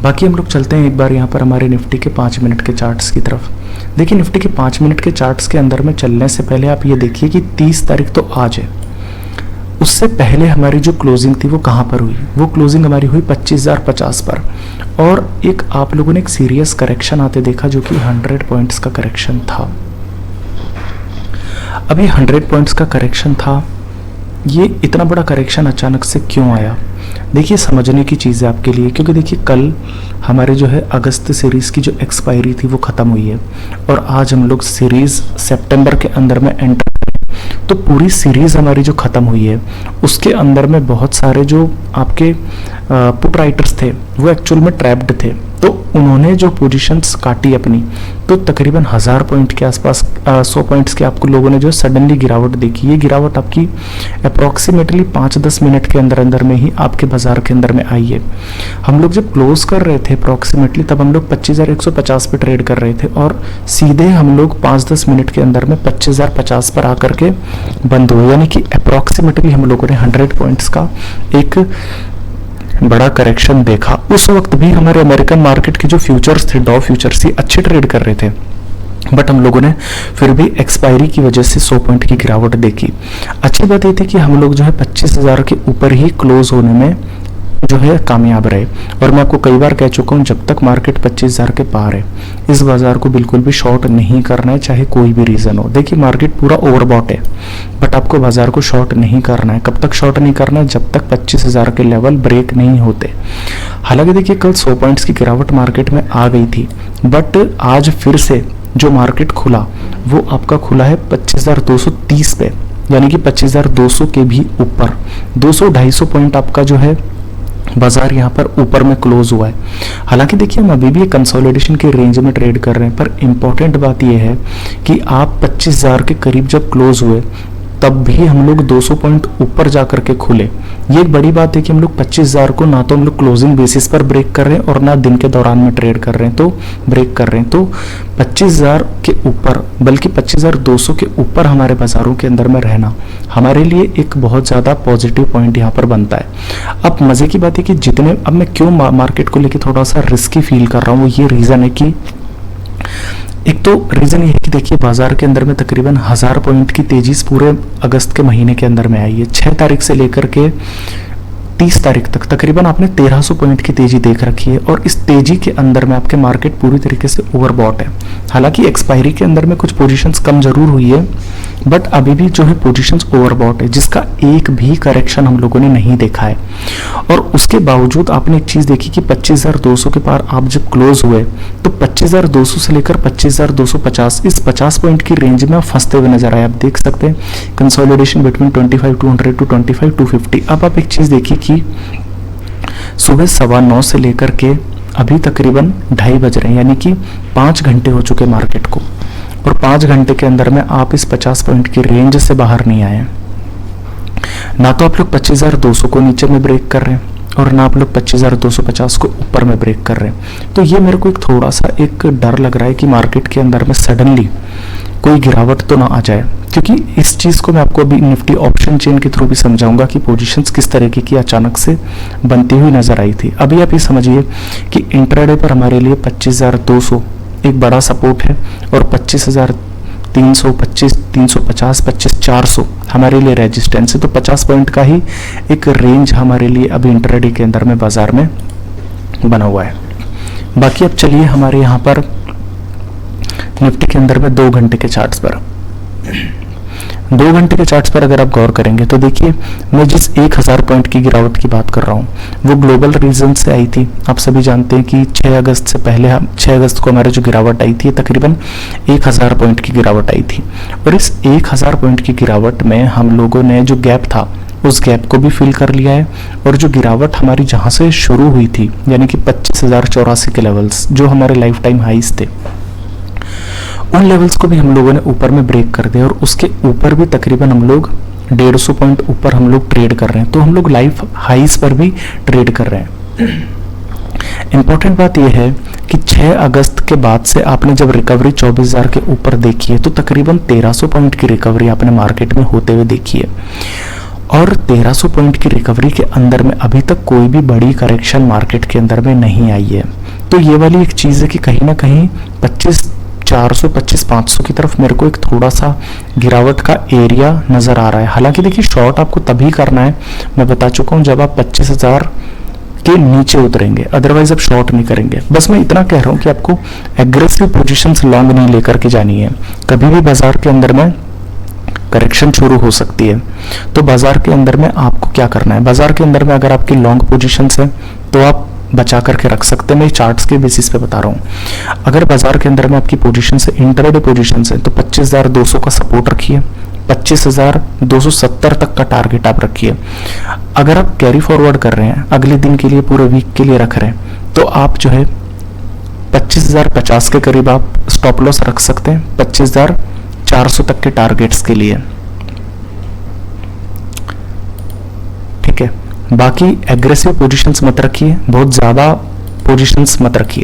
बाकी हम लोग चलते हैं एक बार यहाँ पर हमारे निफ्टी के 5 मिनट के चार्ट्स की तरफ। देखिए निफ्टी के 5 मिनट के चार्ट्स के अंदर में चलने से पहले आप ये देखिए कि 30 तारीख तो आज है, उससे पहले हमारी जो क्लोजिंग थी वो कहाँ पर हुई? वो क्लोजिंग हमारी हुई 25,050 पर, और एक आप लोगों ने एक सीरियस करेक्शन आते देखा जो कि 100 पॉइंट्स का करेक्शन था। अभी 100 पॉइंट्स का करेक्शन था, ये इतना बड़ा करेक्शन अचानक से क्यों आया? देखिए समझने की चीज़ है आपके लिए, क्योंकि देखिए कल हमारे जो है अगस्त सीरीज़ की जो एक्सपायरी थी वो ख़त्म हुई है और आज हम लोग सीरीज़ सितंबर के अंदर में एंटर, तो पूरी सीरीज़ हमारी जो ख़त्म हुई है उसके अंदर में बहुत सारे जो आपके पुट राइटर्स थे वो एक्चुअल में ट्रैप्ड थे, तो उन्होंने जो पोजीशंस काटी अपनी, तो तकरीबन 1000 पॉइंट के आसपास 100 पॉइंट्स के आपको लोगों ने जो सडनली गिरावट देखी। ये गिरावट आपकी अप्रॉक्सीमेटली 5-10 मिनट के अंदर अंदर में ही आपके बाजार के अंदर में आई है। हम लोग जब क्लोज कर रहे थे अप्रॉक्सीमेटली, तब हम लोग 25,150 पे ट्रेड कर रहे थे और सीधे हम लोग 5-10 मिनट के अंदर में 25,050 पर आकर के बंद हुए, यानी कि अप्रॉक्सीमेटली हम लोगों ने 100 पॉइंट्स का एक बड़ा करेक्शन देखा। उस वक्त भी हमारे अमेरिकन मार्केट के जो फ्यूचर्स थे, डॉ फ्यूचर्स, ही अच्छे ट्रेड कर रहे थे, बट हम लोगों ने फिर भी एक्सपायरी की वजह से 100 पॉइंट की गिरावट देखी। अच्छी बात ये थी कि हम लोग जो है 25,000 के ऊपर ही क्लोज होने में जो है कामयाब रहे, और मैं आपको कई बार कह चुका हूँ जब तक मार्केट 25,000 के पार है इस बाजार को बिल्कुल भी शॉर्ट नहीं करना है, चाहे कोई भी रीज़न हो। देखिए मार्केट पूरा ओवरबॉट है, बट आपको बाजार को शॉर्ट नहीं करना है। कब तक शॉर्ट नहीं करना है? जब तक 25,000 के लेवल ब्रेक नहीं होते। हालांकि देखिए कल 100 पॉइंट्स की गिरावट मार्केट में आ गई थी, बट आज फिर से जो मार्केट खुला वो आपका खुला है 25,230 पे, यानी कि 25,200 के भी ऊपर 200-250 पॉइंट आपका जो है बाजार यहाँ पर ऊपर में क्लोज हुआ है। हालांकि देखिए हम अभी भी कंसोलिडेशन के रेंज में ट्रेड कर रहे हैं, पर इम्पोर्टेंट बात यह है कि आप 25,000 के करीब जब क्लोज हुए तब भी हम लोग 200 पॉइंट ऊपर जा करके खुले। ये एक बड़ी बात है कि हम लोग 25,000 को ना तो हम लोग क्लोजिंग बेसिस पर ब्रेक कर रहे हैं और ना दिन के दौरान में ट्रेड कर रहे हैं, तो ब्रेक कर रहे हैं, तो 25,000 के ऊपर, बल्कि 25,200 के ऊपर हमारे बाजारों के अंदर में रहना हमारे लिए एक बहुत ज़्यादा पॉजिटिव पॉइंट यहाँ पर बनता है। अब मज़े की बात है कि जितने, अब मैं क्यों मार्केट को लेकर थोड़ा सा रिस्की फील कर रहा हूँ, वो ये रीज़न है कि एक तो रीज़न ये है कि देखिए बाजार के अंदर में तकरीबन 1000 पॉइंट की तेजी पूरे अगस्त के महीने के अंदर में आई है। 6 तारीख से लेकर के 30 तारीख तक तकरीबन आपने 1300 पॉइंट की तेजी देख रखी है, और इस तेजी के अंदर में आपके मार्केट पूरी तरीके से ओवरबॉट है। हालांकि एक्सपायरी के अंदर में कुछ पोजीशंस कम जरूर हुई है, बट अभी भी जो है पोजीशंस ओवरबॉट है, जिसका एक भी करेक्शन हम लोगों ने नहीं देखा है। और उसके बावजूद आपने एक चीज देखी कि 25,200 के पार आप जब क्लोज हुए तो 25,200 से लेकर 25,250 इस 50 पॉइंट की रेंज में आप फंसते हुए नजर आए। आप देख सकते हैं कंसोलिडेशन बिटवीन 25,200 टू 25,250। अब आप एक चीज देखिए कि सुबह 9:15 से लेकर के अभी तकरीबन 2:30 बज रहे हैं, यानी कि 5 घंटे हो चुके मार्केट को, और 5 घंटे के अंदर में आप इस 50 पॉइंट की रेंज से बाहर नहीं आए। ना तो आप लोग 25,200 को नीचे में ब्रेक कर रहे हैं और ना आप लोग 25,250 को ऊपर में ब्रेक कर रहे हैं। तो ये मेरे को एक थोड़ा सा एक डर लग रहा है कि मार्केट के अंदर में सडनली कोई गिरावट तो ना आ जाए, क्योंकि इस चीज़ को मैं आपको अभी निफ्टी ऑप्शन चेन के थ्रू भी समझाऊंगा कि पोजीशंस किस तरीके की अचानक से बनती हुई नजर आई थी। अभी आप ये समझिए कि इंट्राडे पर हमारे लिए 25,200 एक बड़ा सपोर्ट है, और 25,300, 25,350, 25,400 हमारे लिए रेजिस्टेंस है। तो 50 पॉइंट का ही एक रेंज हमारे लिए अभी इंट्राडे के अंदर में बाजार में बना हुआ है। बाकी अब चलिए हमारे यहाँ पर निफ्टी के अंदर में 2 घंटे के चार्ट्स पर 2 घंटे के चार्ट्स पर अगर आप गौर करेंगे तो देखिए मैं जिस 1000 पॉइंट की गिरावट की बात कर रहा हूँ वो ग्लोबल रीजन से आई थी। आप सभी जानते हैं कि 6 अगस्त से पहले 6 अगस्त को हमारे जो गिरावट आई थी तकरीबन 1000 पॉइंट की गिरावट आई थी, और इस 1000 पॉइंट की गिरावट में हम लोगों ने जो गैप था उस गैप को भी फिल कर लिया है, और जो गिरावट हमारी जहाँ से शुरू हुई थी यानी कि 25,084 के लेवल्स जो हमारे लाइफ टाइम हाइज थे, उन लेवल्स को भी हम लोगों ने ऊपर में ब्रेक कर दिया, और उसके ऊपर भी तकरीबन हम लोग 150 पॉइंट ऊपर हम लोग ट्रेड कर रहे हैं। तो हम लोग लाइफ हाइस पर भी ट्रेड कर रहे हैं। इंपॉर्टेंट बात यह है कि 6 अगस्त के बाद से आपने जब रिकवरी 24,000 के ऊपर देखी है तो तकरीबन 1300 पॉइंट की रिकवरी आपने मार्केट में होते हुए देखी है। और 1300 पॉइंट की रिकवरी के अंदर में अभी तक कोई भी बड़ी करेक्शन मार्केट के अंदर में नहीं आई है। तो ये वाली एक चीज़ है कि कहीं ना कहीं 25,400 25,500 की तरफ मेरे को एक थोड़ा सा गिरावट का एरिया नज़र आ रहा है। हालांकि देखिए शॉर्ट आपको तभी करना है, मैं बता चुका हूँ, जब आप 25,000 के नीचे उतरेंगे, अदरवाइज आप शॉर्ट नहीं करेंगे। बस मैं इतना कह रहा हूँ कि आपको एग्रेसिव पोजीशंस लॉन्ग नहीं लेकर के जानी है। कभी भी बाजार के अंदर में करेक्शन शुरू हो सकती है, तो बाजार के अंदर में आपको क्या करना है, बाजार के अंदर में अगर आपकी लॉन्ग पोजीशंस है तो आप बचा करके रख सकते हैं। मैं चार्ट्स के बेसिस पे बता रहा हूँ। अगर बाजार के अंदर में आपकी पोजीशन है, इंटरडे पोजीशन है, तो 25,200 का सपोर्ट रखिए, 25,270 तक का टारगेट आप रखिए। अगर आप कैरी फॉरवर्ड कर रहे हैं, अगले दिन के लिए, पूरे वीक के लिए रख रहे हैं, तो आप जो है 25,050 के करीब आप स्टॉप लॉस रख सकते हैं, 25,400 तक के टारगेट्स के लिए। ठीक है, बाकी एग्रेसिव पोजीशंस मत रखिए, बहुत ज़्यादा पोजीशंस मत रखिए।